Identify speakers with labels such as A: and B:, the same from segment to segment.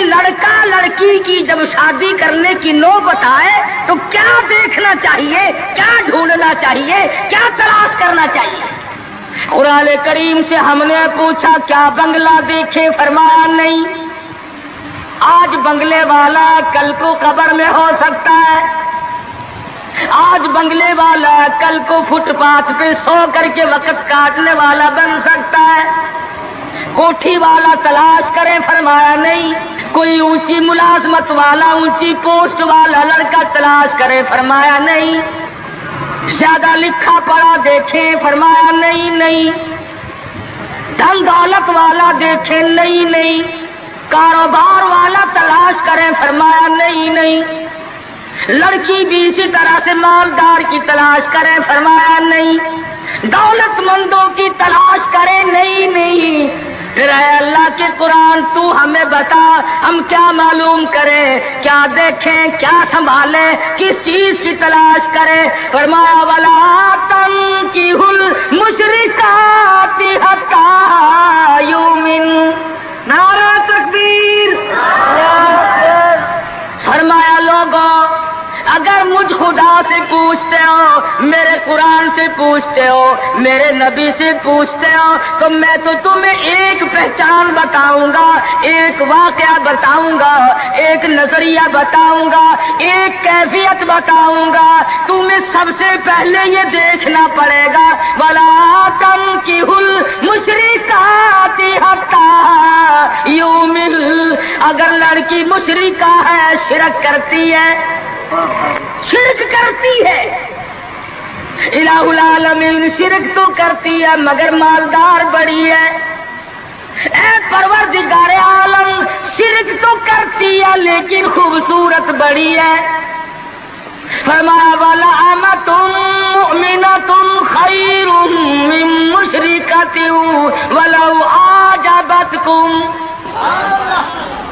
A: لڑکا لڑکی کی جب شادی کرنے کی نوبت آئے تو کیا دیکھنا چاہیے، کیا ڈھونڈنا چاہیے، کیا تلاش کرنا چاہیے؟ قرآن کریم سے ہم نے پوچھا کیا بنگلہ دیکھے؟ فرمایا نہیں۔ آج بنگلے والا کل کو قبر میں ہو سکتا ہے، آج بنگلے والا کل کو فٹ پاتھ پہ سو کر کے وقت کاٹنے والا بن سکتا ہے۔ کوٹھی والا تلاش کریں؟ فرمایا نہیں۔ کوئی اونچی ملازمت والا، اونچی پوسٹ والا لڑکا تلاش کرے؟ فرمایا نہیں۔ زیادہ لکھا پڑھا دیکھیں؟ فرمایا نہیں۔ دھن دولت والا دیکھیں؟ نہیں۔ کاروبار والا تلاش کریں؟ فرمایا نہیں۔ لڑکی بھی اسی طرح سے مالدار کی تلاش کریں؟ فرمایا نہیں۔ دولت مندوں کی تلاش کریں؟ نہیں۔ پھر اے اللہ کے قرآن تو ہمیں بتا، ہم کیا معلوم کریں، کیا دیکھیں، کیا سنبھالیں، کس چیز کی تلاش کریں؟ فرمایا وَلَا تَنكِحُوا الْمُشْرِكَاتِ حَتَّىٰ يُؤْمِنَّ۔ نعرہ تکبیر! فرمایا لوگوں اگر مجھ خدا سے پوچھتے ہو، میرے قرآن سے پوچھتے ہو، میرے نبی سے پوچھتے ہو تو میں تو تمہیں ایک پہچان بتاؤں گا، ایک واقعہ بتاؤں گا، ایک نظریہ بتاؤں گا، ایک کیفیت بتاؤں گا۔ تمہیں سب سے پہلے یہ دیکھنا پڑے گا وَلَا تَنكِحُوا الْمُشْرِكَاتِ حَتَّىٰ يُؤْمِنَّ۔ اگر لڑکی مشرکہ ہے، شرک کرتی ہے، الہ العالمین شرک تو کرتی ہے مگر مالدار بڑی ہے۔ اے پروردگار عالم شرک تو کرتی ہے لیکن خوبصورت بڑی ہے۔ فرمایا وَلَأَمَةٌ مُؤْمِنَةٌ خَيْرٌ مِّن مُشْرِكَةٍ وَلَوْ أَعْجَبَتْكُمْ۔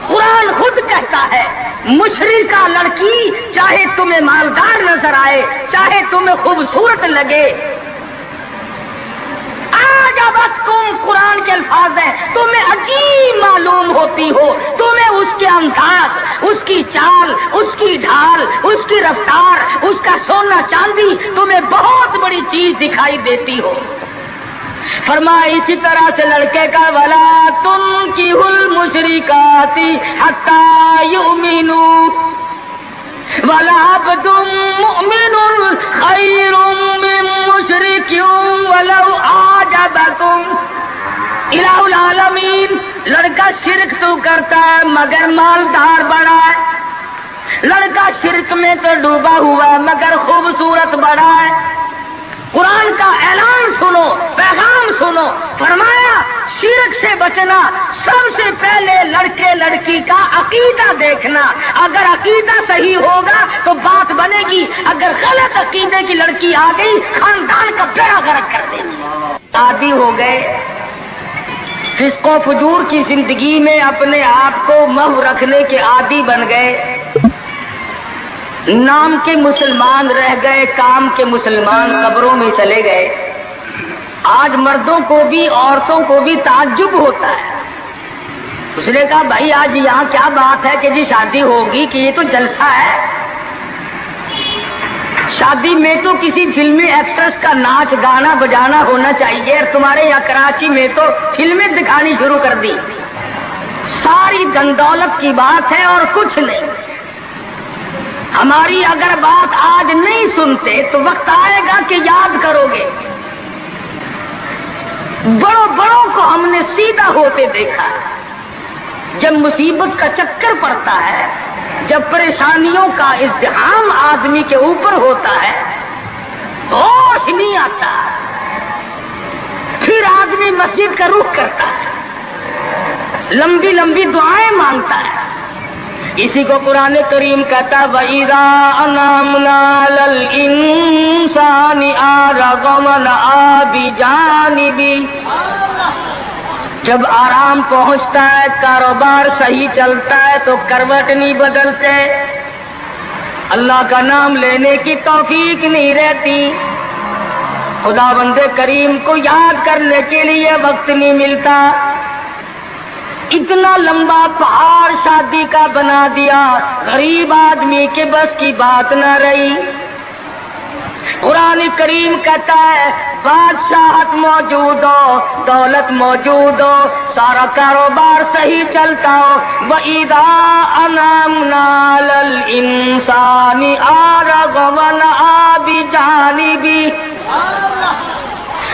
A: قرآن خود کہتا ہے مشرکہ لڑکی چاہے تمہیں مالدار نظر آئے، چاہے تمہیں خوبصورت لگے، آجابتکم قرآن کے الفاظ ہیں، تمہیں عجیب معلوم ہوتی ہو، تمہیں اس کے انداز، اس کی چال، اس کی ڈھال، اس کی رفتار، اس کا سونا چاندی تمہیں بہت بڑی چیز دکھائی دیتی ہو۔ فرمایا اسی طرح سے لڑکے کا وَلَا تُنكِحُوا الْمُشْرِكَاتِ حَتَّىٰ يُؤْمِنُوا وَلَعَبْدٌ مُؤْمِنٌ خَيْرٌ مِّن مُشْرِكٍ وَلَوْ أَعْجَبَكُمْ۔ الہ العالمین لڑکا شرک تو کرتا ہے مگر مالدار بڑا ہے، لڑکا شرک میں تو ڈوبا ہوا ہے مگر خوبصورت بڑا ہے۔ قرآن کا اعلان سنو، پیغام سنو، فرمایا شرک سے بچنا سب سے پہلے لڑکے لڑکی کا عقیدہ دیکھنا، اگر عقیدہ صحیح ہوگا تو بات بنے گی، اگر غلط عقیدے کی لڑکی آ گئی خاندان کا بیڑا غرق کر دے گی۔ عادی ہو گئے فسق و فجور کی زندگی میں، اپنے آپ کو محو رکھنے کے عادی بن گئے، نام کے مسلمان رہ گئے، کام کے مسلمان قبروں میں چلے گئے۔ آج مردوں کو بھی عورتوں کو بھی تعجب ہوتا ہے۔ اس نے کہا بھائی آج یہاں کیا بات ہے کہ جی شادی ہوگی، کہ یہ تو جلسہ ہے؟ شادی میں تو کسی فلمی ایکٹرس کا ناچ گانا بجانا ہونا چاہیے، اور تمہارے یہاں کراچی میں تو فلمیں دکھانی شروع کر دی۔ ساری دن دولت کی بات ہے اور کچھ نہیں۔ ہماری اگر بات آج نہیں سنتے تو وقت آئے گا کہ یاد کرو گے۔ بڑوں کو ہم نے سیدھا ہوتے دیکھا ہے۔ جب مصیبت کا چکر پڑتا ہے، جب پریشانیوں کا ازدحام آدمی کے اوپر ہوتا ہے، ہوش نہیں آتا، پھر آدمی مسجد کا رخ کرتا ہے، لمبی لمبی دعائیں مانگتا ہے۔ اسی کو قرآن کریم کہتا وَإِذَا أَنْعَمْنَا عَلَى الْإِنسَانِ أَعْرَضَ وَنَأَىٰ بِجَانِبِهِ۔ جب آرام پہنچتا ہے، کاروبار صحیح چلتا ہے تو کروٹ نہیں بدلتے، اللہ کا نام لینے کی توفیق نہیں رہتی، خدا بندے کریم کو یاد کرنے کے لیے وقت نہیں ملتا۔ اتنا لمبا پہاڑ شادی کا بنا دیا، غریب آدمی کے بس کی بات نہ رہی۔ قرآن کریم کہتا ہے بادشاہت موجود ہو، دولت موجود ہو، سارا کاروبار صحیح چلتا ہو، وَإِذَا أَنْعَمْنَا عَلَى الْإِنسَانِ أَعْرَضَ وَنَأَىٰ بِجَانِبِهِ،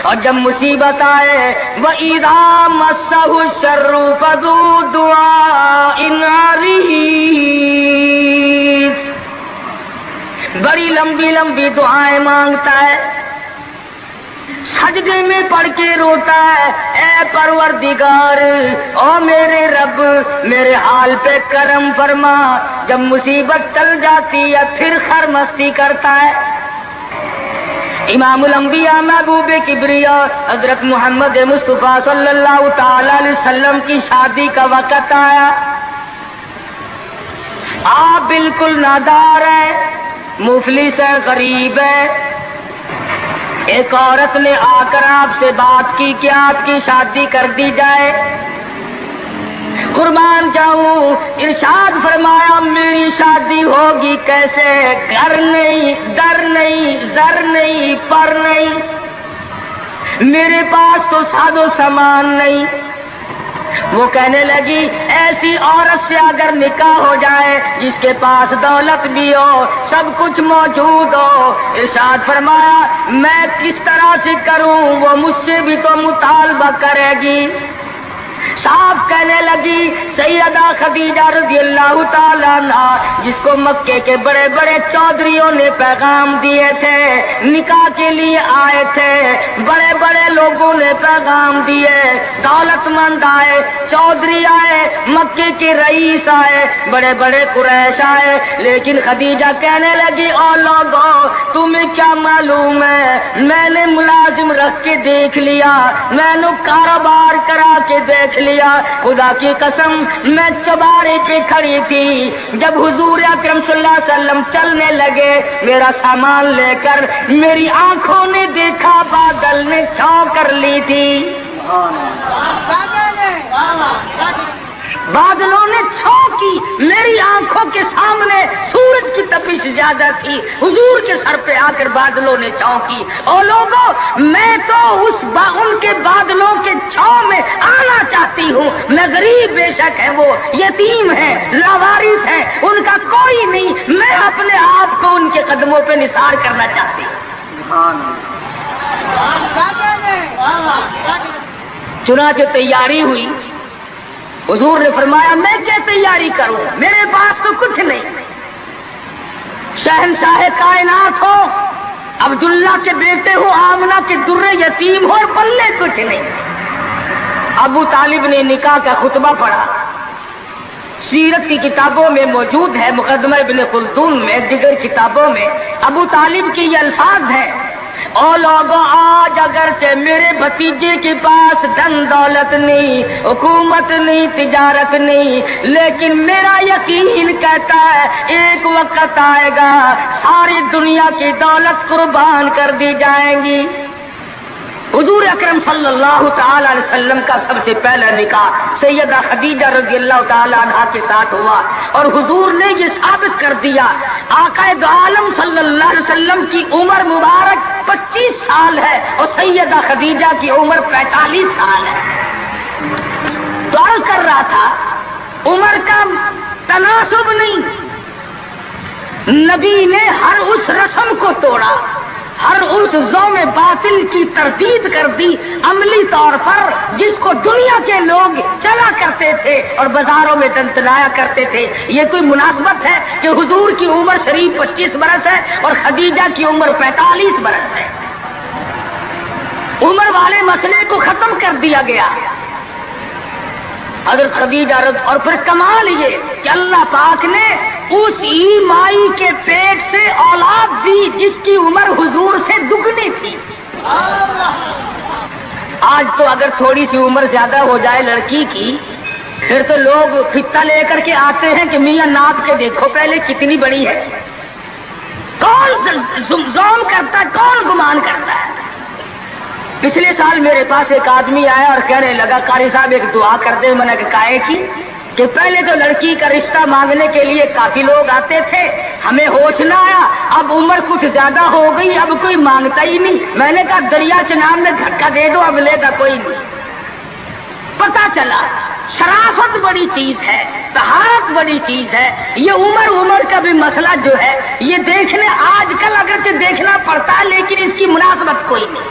A: اور جب مصیبت آئے وَإِذَا مَسَّهُ الشَّرُّ فَذُو دُعَاءٍ عَرِيضٍ، بڑی لمبی لمبی دعائیں مانگتا ہے، سجدے میں پڑھ کے روتا ہے، اے پروردگار، او میرے رب، میرے حال پہ کرم فرما۔ جب مصیبت چل جاتی ہے پھر خرمستی کرتا ہے۔ امام الانبیاء محبوب کبریا حضرت محمد مصطفیٰ صلی اللہ تعالی علیہ وسلم کی شادی کا وقت آیا، آپ بالکل نادار ہیں، مفلس ہے، غریب ہے۔ ایک عورت نے آ کر آپ سے بات کی کہ آپ کی شادی کر دی جائے۔ قربان جاؤں، ارشاد فرمایا میری شادی ہوگی کیسے؟ گھر نہیں، در نہیں، زر نہیں، پر نہیں، میرے پاس تو ساز و سامان نہیں۔ وہ کہنے لگی ایسی عورت سے اگر نکاح ہو جائے جس کے پاس دولت بھی ہو، سب کچھ موجود ہو، ارشاد فرمایا میں کس طرح سے کروں؟ وہ مجھ سے بھی تو مطالبہ کرے گی۔ صاحب کہنے لگی سیدہ خدیجہ رضی اللہ تعالیٰ عنہ، جس کو مکے کے بڑے بڑے چودھریوں نے پیغام دیے تھے، نکاح کے لیے آئے تھے، بڑے بڑے لوگوں نے پیغام دیے، دولت مند آئے، چودھری آئے، مکے کے رئیس آئے، بڑے بڑے قریش آئے، لیکن خدیجہ کہنے لگی او لوگوں تمہیں کیا معلوم ہے، میں نے ملازم رکھ کے دیکھ لیا، میں نے کاروبار کرا کے دیکھ لیا، خدا کی قسم میں چوبارے پہ کھڑی تھی، جب حضور اکرم صلی اللہ علیہ وسلم چلنے لگے میرا سامان لے کر، میری آنکھوں نے دیکھا بادل نے چھاؤ کر لی تھی، بادلوں نے چھاؤ کی، میری آنکھوں کے سامنے سورج کی تپش زیادہ تھی، حضور کے سر پہ آ کر بادلوں نے چھاؤ کی۔ اور لوگوں میں تو ان کے بادلوں کے چھاؤ میں آنا چاہتی ہوں، میں غریب بے شک ہے، وہ یتیم ہے، لاوارث ہے، ان کا کوئی نہیں، میں اپنے آپ کو ان کے قدموں پہ نثار کرنا چاہتی ہوں۔ چنانچہ تیاری ہوئی، حضور نے فرمایا میں کیا تیاری کروں، میرے پاس تو کچھ نہیں، شہنشاہ کائنات ہو، عبداللہ کے بیٹے ہو، آمنہ کے درے یتیم ہو، اور پلے کچھ نہیں۔ ابو طالب نے نکاح کا خطبہ پڑھا، سیرت کی کتابوں میں موجود ہے، مقدمہ ابن خلدون میں، دیگر کتابوں میں ابو طالب کے یہ الفاظ ہیں، او لوگوں آج اگرچہ میرے بھتیجے کے پاس دھن دولت نہیں، حکومت نہیں، تجارت نہیں، لیکن میرا یقین کہتا ہے ایک وقت آئے گا ساری دنیا کی دولت قربان کر دی جائیں گی۔ حضور اکرم صلی اللہ تعالی علیہ وسلم کا سب سے پہلا نکاح سیدہ خدیجہ رضی اللہ تعالی عنہا کے ساتھ ہوا، اور حضور نے یہ ثابت کر دیا آقا دو عالم صلی اللہ علیہ وسلم کی عمر مبارک 25 سال ہے اور سیدہ خدیجہ کی عمر 45 سال ہے۔ تو عرض کر رہا تھا عمر کا تناسب نہیں، نبی نے ہر اس رسم کو توڑا، ہر اس ذوم باطل کی تردید کر دی عملی طور پر، جس کو دنیا کے لوگ چلا کرتے تھے اور بازاروں میں تنتنایا کرتے تھے۔ یہ کوئی مناسبت ہے کہ حضور کی عمر شریف 25 برس ہے اور خدیجہ کی عمر 45 برس ہے؟ عمر والے مسئلے کو ختم کر دیا گیا۔ حضرت خدیجہ اور پھر کمال یہ کہ اللہ پاک نے اس ہی مائی کے پیٹ سے اولاد دی جس کی عمر حضور سے دگنی تھی۔ آج تو اگر تھوڑی سی عمر زیادہ ہو جائے لڑکی کی پھر تو لوگ فتا لے کر کے آتے ہیں کہ میاں ناپ کے دیکھو پہلے کتنی بڑی ہے۔ کون زوم کرتا ہے، کون گمان کرتا ہے؟ پچھلے سال میرے پاس ایک آدمی آیا اور کہنے لگا قاری صاحب ایک دعا کر دیں، میں نے کہا کی کہ پہلے تو لڑکی کا رشتہ مانگنے کے لیے کافی لوگ آتے تھے، ہمیں ہوش نہ آیا، اب عمر کچھ زیادہ ہو گئی، اب کوئی مانگتا ہی نہیں۔ میں نے کہا دریا چناب میں دھکا دے دو، اب لے گا کوئی نہیں۔ پتا چلا شرافت بڑی چیز ہے، طہارت بڑی چیز ہے، یہ عمر کا بھی مسئلہ جو ہے یہ دیکھنے آج کل اگرچہ دیکھنا پڑتا ہے لیکن اس کی مناسبت کوئی نہیں۔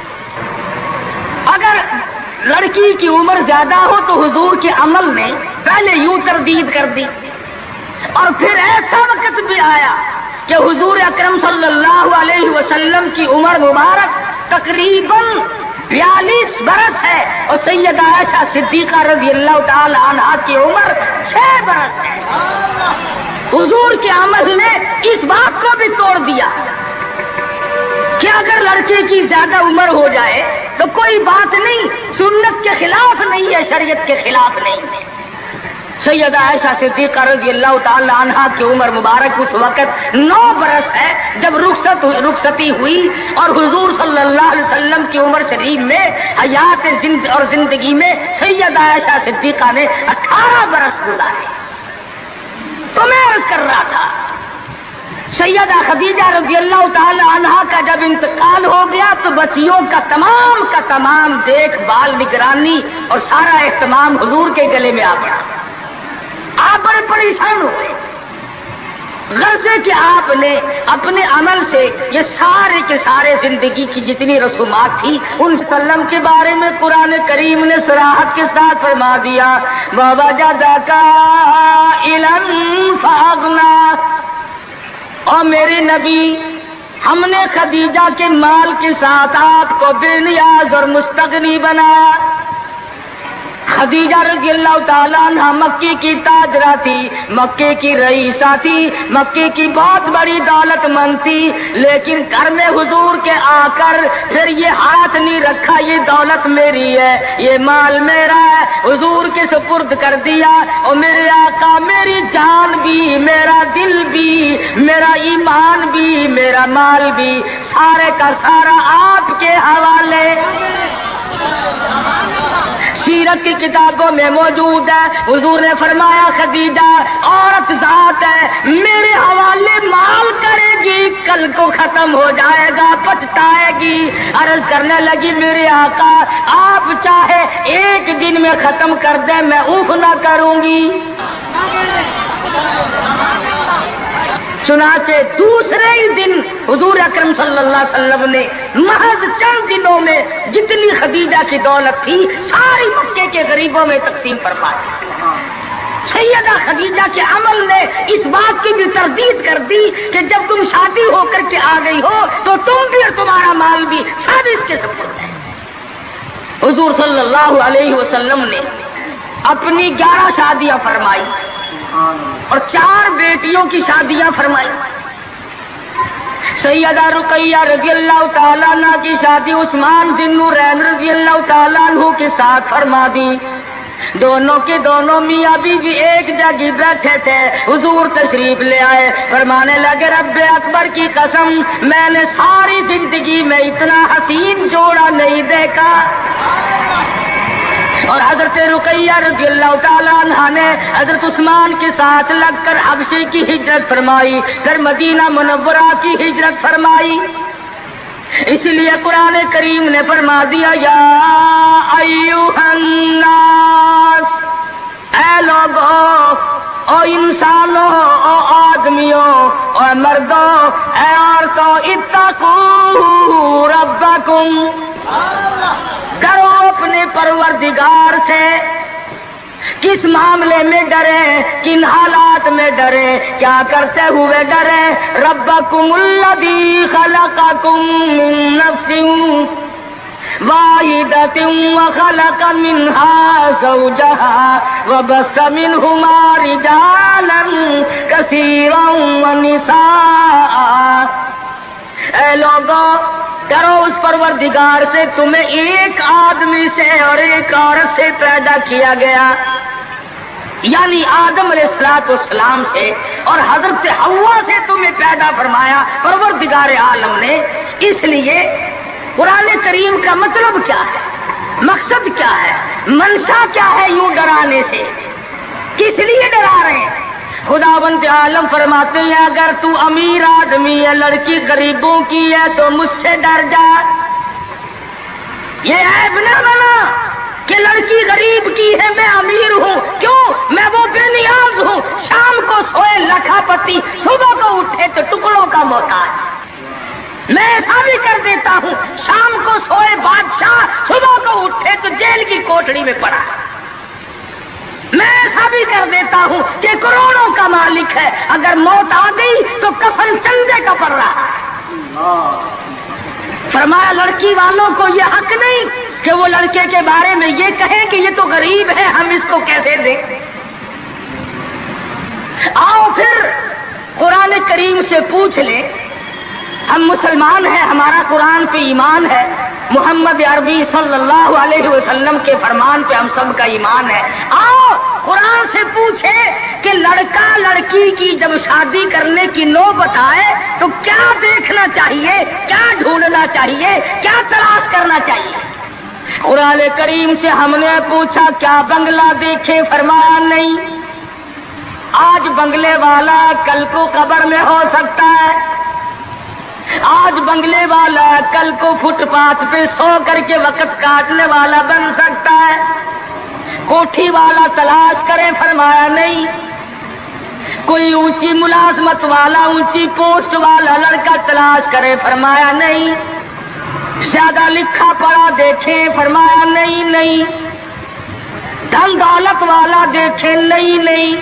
A: اگر لڑکی کی عمر زیادہ ہو تو حضور کے عمل نے پہلے یوں تردید کر دی، اور پھر ایسا وقت بھی آیا کہ حضور اکرم صلی اللہ علیہ وسلم کی عمر مبارک تقریباً 42 برس ہے، اور سیدہ عائشہ صدیقہ رضی اللہ تعالی عنہا کی عمر 6 برس ہے۔ حضور کے عمل نے اس بات کو بھی توڑ دیا کہ اگر لڑکے کی زیادہ عمر ہو جائے تو کوئی بات نہیں، سنت کے خلاف نہیں ہے، شریعت کے خلاف نہیں ہے۔ سیدہ عائشہ صدیقہ رضی اللہ تعالی عنہا کی عمر مبارک اس وقت 9 برس ہے جب رخصتی ہوئی، اور حضور صلی اللہ علیہ وسلم کی عمر شریف میں حیات اور زندگی میں سیدہ عائشہ صدیقہ نے 18 برس گزارے۔ تو میں عرض کر رہا تھا سیدہ خدیجہ رضی اللہ تعالی عنہا کا جب انتقال ہو گیا تو بچیوں کا تمام دیکھ بھال، نگرانی اور سارا اہتمام حضور کے گلے میں آ پڑا۔ آپ بڑے پریشان ہوئے، غرضے کہ آپ نے اپنے عمل سے یہ سارے کے سارے زندگی کی جتنی رسومات تھی ان سلم کے بارے میں قرآن کریم نے صراحت کے ساتھ فرما دیا، وَوَجَدَكَ عَائِلًا فَأَغْنَىٰ۔ اور میرے نبی، ہم نے خدیجہ کے مال کے ساتھ آپ کو بے نیاز اور مستغنی بنایا۔ خدیجہ رضی اللہ تعالیٰ عنہ مکے کی تاجرہ تھی، مکے کی رئیسہ تھی، مکے کی بہت بڑی دولت مند تھی، لیکن گھر میں حضور کے آ کر پھر یہ ہاتھ نہیں رکھا یہ دولت میری ہے، یہ مال میرا ہے، حضور کے سپرد کر دیا۔ اور میرے آقا میری جان بھی، میرا دل بھی، میرا ایمان بھی، میرا مال بھی، سارے کا سارا آپ کے حوالے۔ سیرت کی کتابوں میں موجود ہے، حضور نے فرمایا خدیجہ عورت ذات ہے، میرے حوالے مال کرے گی، کل کو ختم ہو جائے گا، پچھتائے گی۔ عرض کرنے لگی میرے آقا آپ چاہے ایک دن میں ختم کر دیں میں اوف نہ کروں گی۔ چنانچہ دوسرے ہی دن حضور اکرم صلی اللہ علیہ وسلم نے محض چند دنوں میں جتنی خدیجہ کی دولت تھی ساری مکے کے غریبوں میں تقسیم فرما دی۔ سیدہ خدیجہ کے عمل نے اس بات کی بھی تردید کر دی کہ جب تم شادی ہو کر کے آ گئی ہو تو تم بھی اور تمہارا مال بھی سب اس کے سپرد ہے۔ حضور صلی اللہ علیہ وسلم نے اپنی 11 شادیاں فرمائی اور 4 بیٹیوں کی شادیاں فرمائی۔ سیدہ رقیہ رضی اللہ تعالیٰ عنہ کی شادی عثمان بن نورین رضی اللہ تعالیٰ عنہ کے ساتھ فرما دی۔ دونوں کے دونوں میاں بیوی ایک جگہ بیٹھے تھے، حضور تشریف لے آئے، فرمانے لگے رب اکبر کی قسم میں نے ساری زندگی میں اتنا حسین جوڑا نہیں دیکھا۔ اور حضرت رقیہ رضی اللہ تعالیٰ عنہ نے حضرت عثمان کے ساتھ لگ کر حبشے کی ہجرت فرمائی، پھر مدینہ منورہ کی ہجرت فرمائی۔ اس لیے قرآن کریم نے فرما دیا یا ایھا الناس، اے لوگوں، او انسانوں، او آدمیوں، او مردوں، اے عورتوں، اتقوا ربکم، ڈرو اپنے پروردگار سے۔ کس معاملے میں ڈریں، کن حالات میں ڈریں، کیا کرتے ہوئے ڈریں؟ ربکم الذی خلقکم من نفس واحدۃ وخلق منها زوجها وبث منهما رجالا کثیرا ونساء۔ اے لوگوں، ڈرو اس پروردگار سے، تمہیں ایک آدمی سے اور ایک عورت سے پیدا کیا گیا، یعنی آدم علیہ السلام سے اور حضرت حوا سے تمہیں پیدا فرمایا پروردگار عالم نے۔ اس لیے قرآن کریم کا مطلب کیا ہے، مقصد کیا ہے، منشا کیا ہے یوں ڈرانے سے؟ کس لیے ڈرا رہے ہیں؟ خداوند عالم فرماتے ہیں اگر تو امیر آدمی ہے، لڑکی غریبوں کی ہے تو مجھ سے ڈر جا۔ یہ عیب نہ بنا کہ لڑکی غریب کی ہے، میں امیر ہوں، کیوں؟ میں وہ بے نیاز ہوں، شام کو سوئے لکھا پتی، صبح کو اٹھے تو ٹکڑوں کا محتاج۔ میں ایسا بھی کر دیتا ہوں، شام کو سوئے بادشاہ، صبح کو اٹھے تو جیل کی کوٹڑی میں پڑا۔ میں ایسا بھی کر دیتا ہوں کہ کروڑوں کا مالک ہے، اگر موت آ گئی تو کفن چندے کا پڑ رہا ہے۔ فرمایا لڑکی والوں کو یہ حق نہیں کہ وہ لڑکے کے بارے میں یہ کہیں کہ یہ تو غریب ہے، ہم اس کو کیسے دیں۔ آؤ پھر قرآن کریم سے پوچھ لیں، ہم مسلمان ہیں، ہمارا قرآن پہ ایمان ہے، محمد عربی صلی اللہ علیہ وسلم کے فرمان پہ ہم سب کا ایمان ہے۔ آؤ قرآن سے پوچھے کہ لڑکا لڑکی کی جب شادی کرنے کی نوبت آئے تو کیا دیکھنا چاہیے، کیا ڈھونڈنا چاہیے، کیا تلاش کرنا چاہیے۔ قرآن کریم سے ہم نے پوچھا کیا بنگلہ دیکھے؟ فرمایا نہیں۔ آج بنگلے والا کل کو قبر میں ہو سکتا ہے، آج بنگلے والا کل کو فٹ پاتھ پہ سو کر کے وقت کاٹنے والا بن سکتا ہے۔ کوٹھی والا تلاش کرے؟ فرمایا نہیں۔ کوئی اونچی ملازمت والا، اونچی پوسٹ والا لڑکا تلاش کرے؟ فرمایا نہیں۔ زیادہ لکھا پڑھا دیکھے؟ فرمایا نہیں۔ دھن دولت والا دیکھے؟ نہیں۔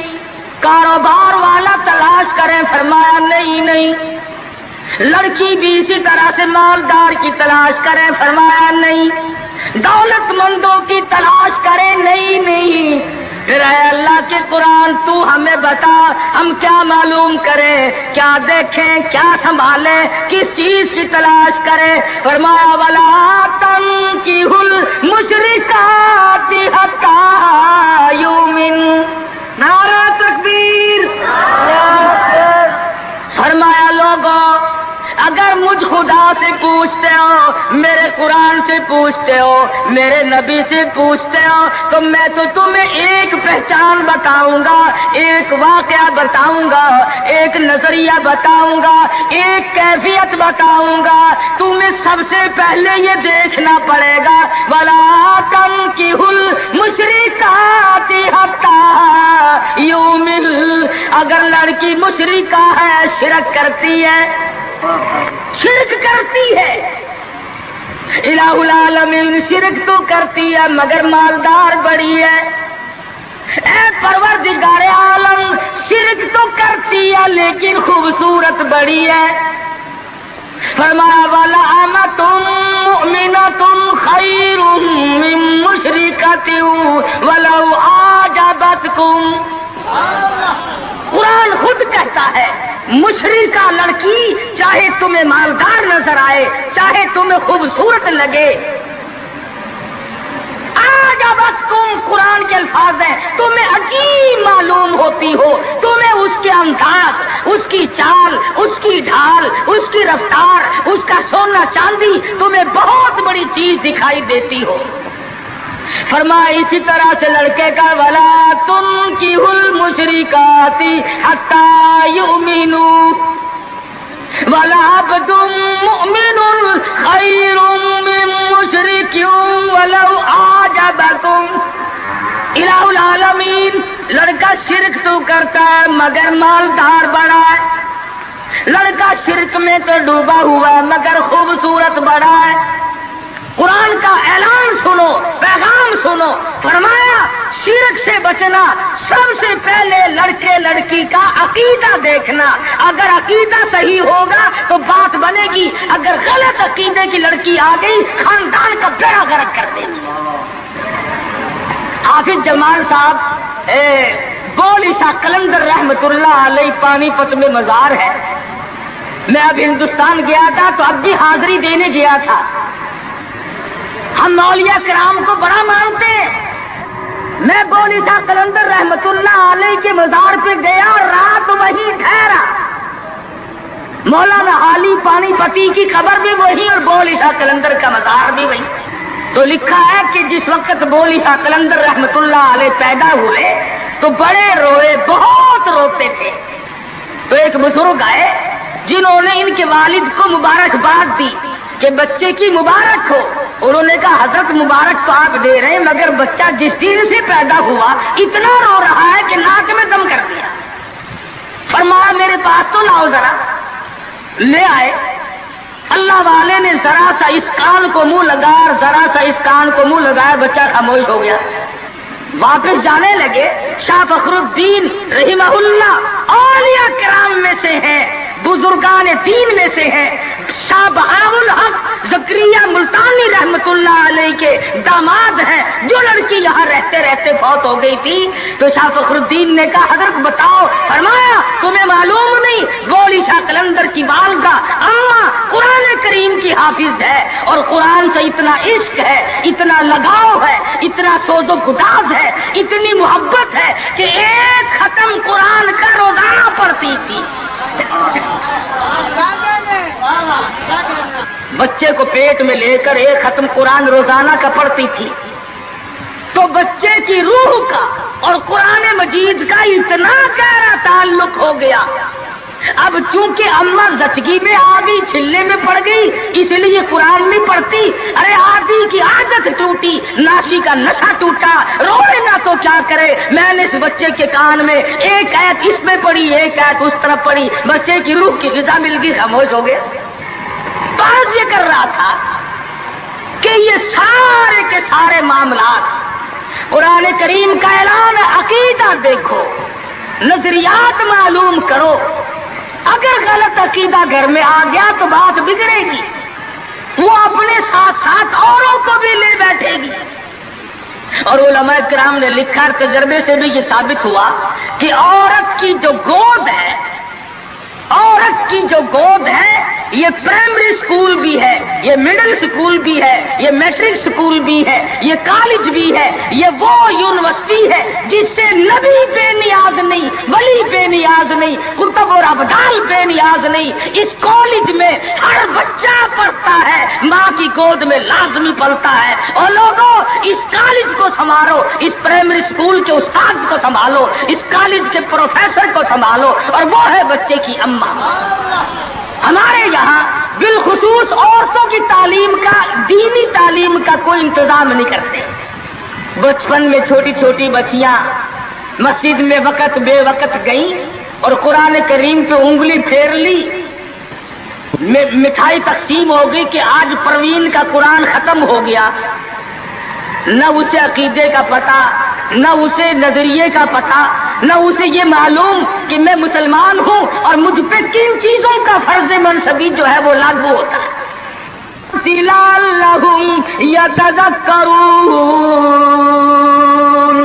A: کاروبار والا تلاش کرے؟ فرمایا نہیں۔ لڑکی بھی اسی طرح سے مالدار کی تلاش کرے؟ فرمایا نہیں۔ دولت مندوں کی تلاش کرے؟ نہیں۔ پھر اے اللہ کے قرآن تو ہمیں بتا، ہم کیا معلوم کریں، کیا دیکھیں، کیا سنبھالیں، کس چیز کی تلاش کریں؟ فرمایا وَلَا تَنكِحُوا الْمُشْرِكَاتِ حَتَّىٰ يُؤْمِنَّ۔ نعرہ تکبیر! فرمایا لوگوں اگر مجھ خدا سے پوچھتے ہو، میرے قرآن سے پوچھتے ہو، میرے نبی سے پوچھتے ہو تو میں تو تمہیں ایک پہچان بتاؤں گا، ایک واقعہ بتاؤں گا، ایک نظریہ بتاؤں گا، ایک کیفیت بتاؤں گا۔ تمہیں سب سے پہلے یہ دیکھنا پڑے گا وَلَا تَنكِحُوا الْمُشْرِكَاتِ حَتَّىٰ يُؤْمِنَّ۔ اگر لڑکی مشرکہ ہے، شرک کرتی ہے، الہ العالمین شرک تو کرتی ہے مگر مالدار بڑی ہے۔ اے پروردگار عالم شرک تو کرتی ہے لیکن خوبصورت بڑی ہے۔ فرمایا وَلَأَمَةٌ مُؤْمِنَةٌ خَيْرٌ مِّن مُّشْرِكَةٍ وَلَوْ أَعْجَبَتْكُمْ۔ قرآن خود کہتا ہے مشرکہ لڑکی چاہے تمہیں مالدار نظر آئے، چاہے تمہیں خوبصورت لگے، آجابتکم قرآن کے الفاظ ہیں، تمہیں عجیب معلوم ہوتی ہو، تمہیں اس کے انداز، اس کی چال، اس کی ڈھال، اس کی رفتار، اس کا سونا چاندی تمہیں بہت بڑی چیز دکھائی دیتی ہو۔ فرمایا اسی طرح سے لڑکے کا وَلَا تُنكِحُوا الْمُشْرِكَاتِ حَتَّىٰ يُؤْمِنُوا وَلَعَبْدٌ مُؤْمِنٌ خَيْرٌ مِّن مُّشْرِكٍ وَلَوْ أَعْجَبَكُمْ۔ الہ العالمین لڑکا شرک تو کرتا ہے مگر مالدار بڑا ہے، لڑکا شرک میں تو ڈوبا ہوا مگر خوبصورت بڑا ہے۔ قرآن کا اعلان سنو، پیغام سنو، فرمایا شرک سے بچنا، سب سے پہلے لڑکے لڑکی کا عقیدہ دیکھنا، اگر عقیدہ صحیح ہوگا تو بات بنے گی، اگر غلط عقیدے کی لڑکی آ گئی خاندان کا بیڑا غرق کر دے گی۔ حافظ جمال صاحب بولی شاہ قلندر رحمت اللہ علیہ پانی پت میں مزار ہے، میں اب ہندوستان گیا تھا تو اب بھی حاضری دینے گیا تھا۔ ہم اولیاء کرام کو بڑا مانتے ہیں، میں بولی شاہ قلندر رحمت اللہ علیہ کے مزار پہ گیا اور رات وہیں ٹھہرا۔ مولانا علی پانی پتی کی قبر بھی وہی اور بولی شاہ قلندر کا مزار بھی وہی۔ تو لکھا ہے کہ جس وقت بولی شاہ قلندر رحمت اللہ علیہ پیدا ہوئے تو بڑے روئے، بہت روتے تھے۔ تو ایک بزرگ آئے جنہوں نے ان کے والد کو مبارکباد دی کہ بچے کی مبارک ہو۔ انہوں نے کہا حضرت مبارک تو آپ دے رہے ہیں، مگر بچہ جس دن سے پیدا ہوا اتنا رو رہا ہے کہ ناک میں دم کر دیا۔ فرمایا میرے پاس تو لاؤ ذرا۔ لے آئے۔ اللہ والے نے ذرا سا اس کان کو منہ لگایا، ذرا سا اس کان کو منہ لگایا، بچہ خاموش ہو گیا۔ واپس جانے لگے۔ شاہ فخر الدین رحمہ اللہ اولیاء کرام میں سے ہیں، بزرگان دین میں سے ہیں۔ شاہ بہاء الحق زکریا ملتانی رحمت اللہ علیہ کے داماد ہیں۔ جو لڑکی یہاں رہتے رہتے فوت ہو گئی تھی تو شاہ فخر الدین نے کہا حضرت بتاؤ۔ فرمایا تمہیں معلوم نہیں، گولی شاہ قلندر کی والدہ اماں قرآن کریم کی حافظ ہے، اور قرآن سے اتنا عشق ہے، اتنا لگاؤ ہے، اتنا سوز و گداز ہے، اتنی محبت ہے کہ ایک ختم قرآن کا روزانہ پڑھتی تھی۔ بچے کو پیٹ میں لے کر ایک ختم قرآن روزانہ کا پڑھتی تھی۔ تو بچے کی روح کا اور قرآن مجید کا اتنا گہرا تعلق ہو گیا۔ اب چونکہ اماں زچگی میں آ گئی، چھلے میں پڑ گئی، اس لیے قرآن نہیں پڑھتی۔ ارے آدھی کی عادت ٹوٹی، ناشی کا نشہ ٹوٹا، روئے نہ تو کیا کرے۔ میں نے اس بچے کے کان میں ایک آیت اس میں پڑھی، ایک آیت اس طرف پڑھی، بچے کی روح کی غذا مل گئی، خاموش ہو گیا۔ تو عرض یہ کر رہا تھا کہ یہ سارے کے سارے معاملات قرآن کریم کا اعلان ہے۔ عقیدہ دیکھو، نظریات معلوم کرو۔ اگر غلط عقیدہ گھر میں آ گیا تو بات بگڑے گی، وہ اپنے ساتھ ساتھ اوروں کو بھی لے بیٹھے گی۔ اور علماء کرام نے لکھا، تجربے سے بھی یہ ثابت ہوا کہ عورت کی جو گود ہے، عورت کی جو گود ہے، یہ پرائمری اسکول بھی ہے، یہ مڈل اسکول بھی ہے، یہ میٹرک اسکول بھی ہے، یہ کالج بھی ہے، یہ وہ یونیورسٹی ہے جس سے نبی بے نیاز نہیں، ولی بے نیاز نہیں، کتب اور ابدال بے نیاز نہیں۔ اس کالج میں ہر بچہ پڑھتا ہے، ماں کی گود میں لازمی پلتا ہے۔ اور لوگوں، اس کالج کو سنبھالو، اس پرائمری اسکول کے استاد کو سنبھالو، اس کالج کے پروفیسر کو سنبھالو، اور وہ ہے بچے کی اماں۔ ہمارے یہاں بالخصوص عورتوں کی تعلیم کا، دینی تعلیم کا کوئی انتظام نہیں کرتے۔ بچپن میں چھوٹی چھوٹی بچیاں مسجد میں وقت بے وقت گئیں اور قرآن کریم پہ انگلی پھیر لی، مٹھائی تقسیم ہو گئی کہ آج پروین کا قرآن ختم ہو گیا۔ نہ اسے عقیدے کا پتہ، نہ اسے نظریے کا پتہ، نہ اسے یہ معلوم کہ میں مسلمان ہوں اور مجھ پہ کن چیزوں کا فرض منصبی جو ہے وہ لاگو ہوتا ہے۔ لعلہم یتذکرون،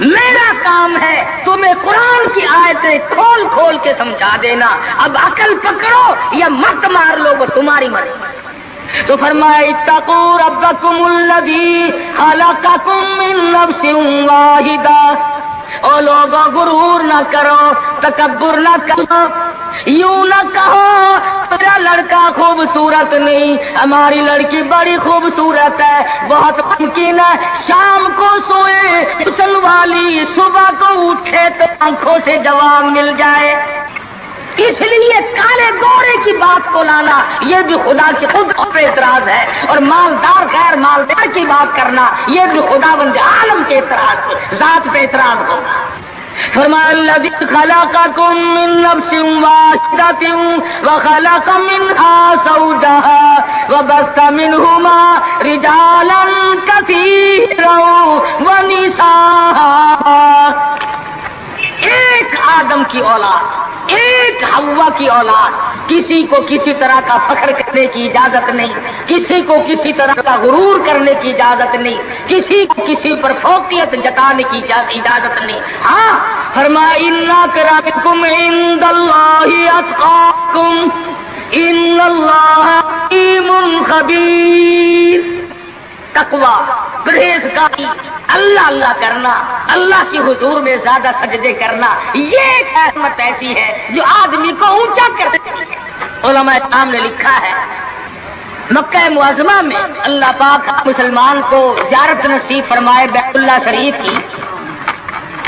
A: میرا کام ہے تمہیں قرآن کی آیتیں کھول کھول کے سمجھا دینا۔ اب عقل پکڑو یا مت مار لو، وہ تمہاری مرضی۔ تو فرمایا اتقوا ربکم الذی خلقکم من نفس واحدہ۔ او لوگوں، غرور نہ کرو، تکبر نہ کرو، یوں نہ کہو میرا لڑکا خوبصورت نہیں، ہماری لڑکی بڑی خوبصورت ہے، بہت ممکن ہے شام کو سوئے حسن والی، صبح کو اٹھے تو آنکھوں سے جواب مل جائے۔ اس لیے کالے گورے کی بات کو لانا یہ بھی خدا کی خود پہ اعتراض ہے، اور مالدار غیر مالدار کی بات کرنا یہ بھی خدا بند عالم کے اعتراض، ذات پہ اعتراض ہوگا۔ فرمایا الذی خلقکم من نفس واحدۃ وخلق منها زوجها وبث منهما رجالا كثيرا ونساء۔ ایک آدم کی اولاد، ایک حوا کی اولاد، کسی کو کسی طرح کا فخر کرنے کی اجازت نہیں، کسی کو کسی طرح کا غرور کرنے کی اجازت نہیں، کسی کو کسی پر فوقیت جتانے کی اجازت نہیں۔ ہاں فرمایا ان اکرمکم عند اللہ اتقاکم ان اللہ علیم خبیر۔ تقویٰ، پرہیزگاری، اللہ اللہ کرنا، اللہ کی حضور میں زیادہ سجدے کرنا، یہ ایک حکمت ایسی ہے جو آدمی کو اونچا کر دیتی ہے۔ علماء کرام نے لکھا ہے مکہ معظمہ میں اللہ پاک مسلمان کو زیارت نصیب فرمائے بیت اللہ شریف کی،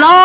A: 9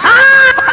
A: 7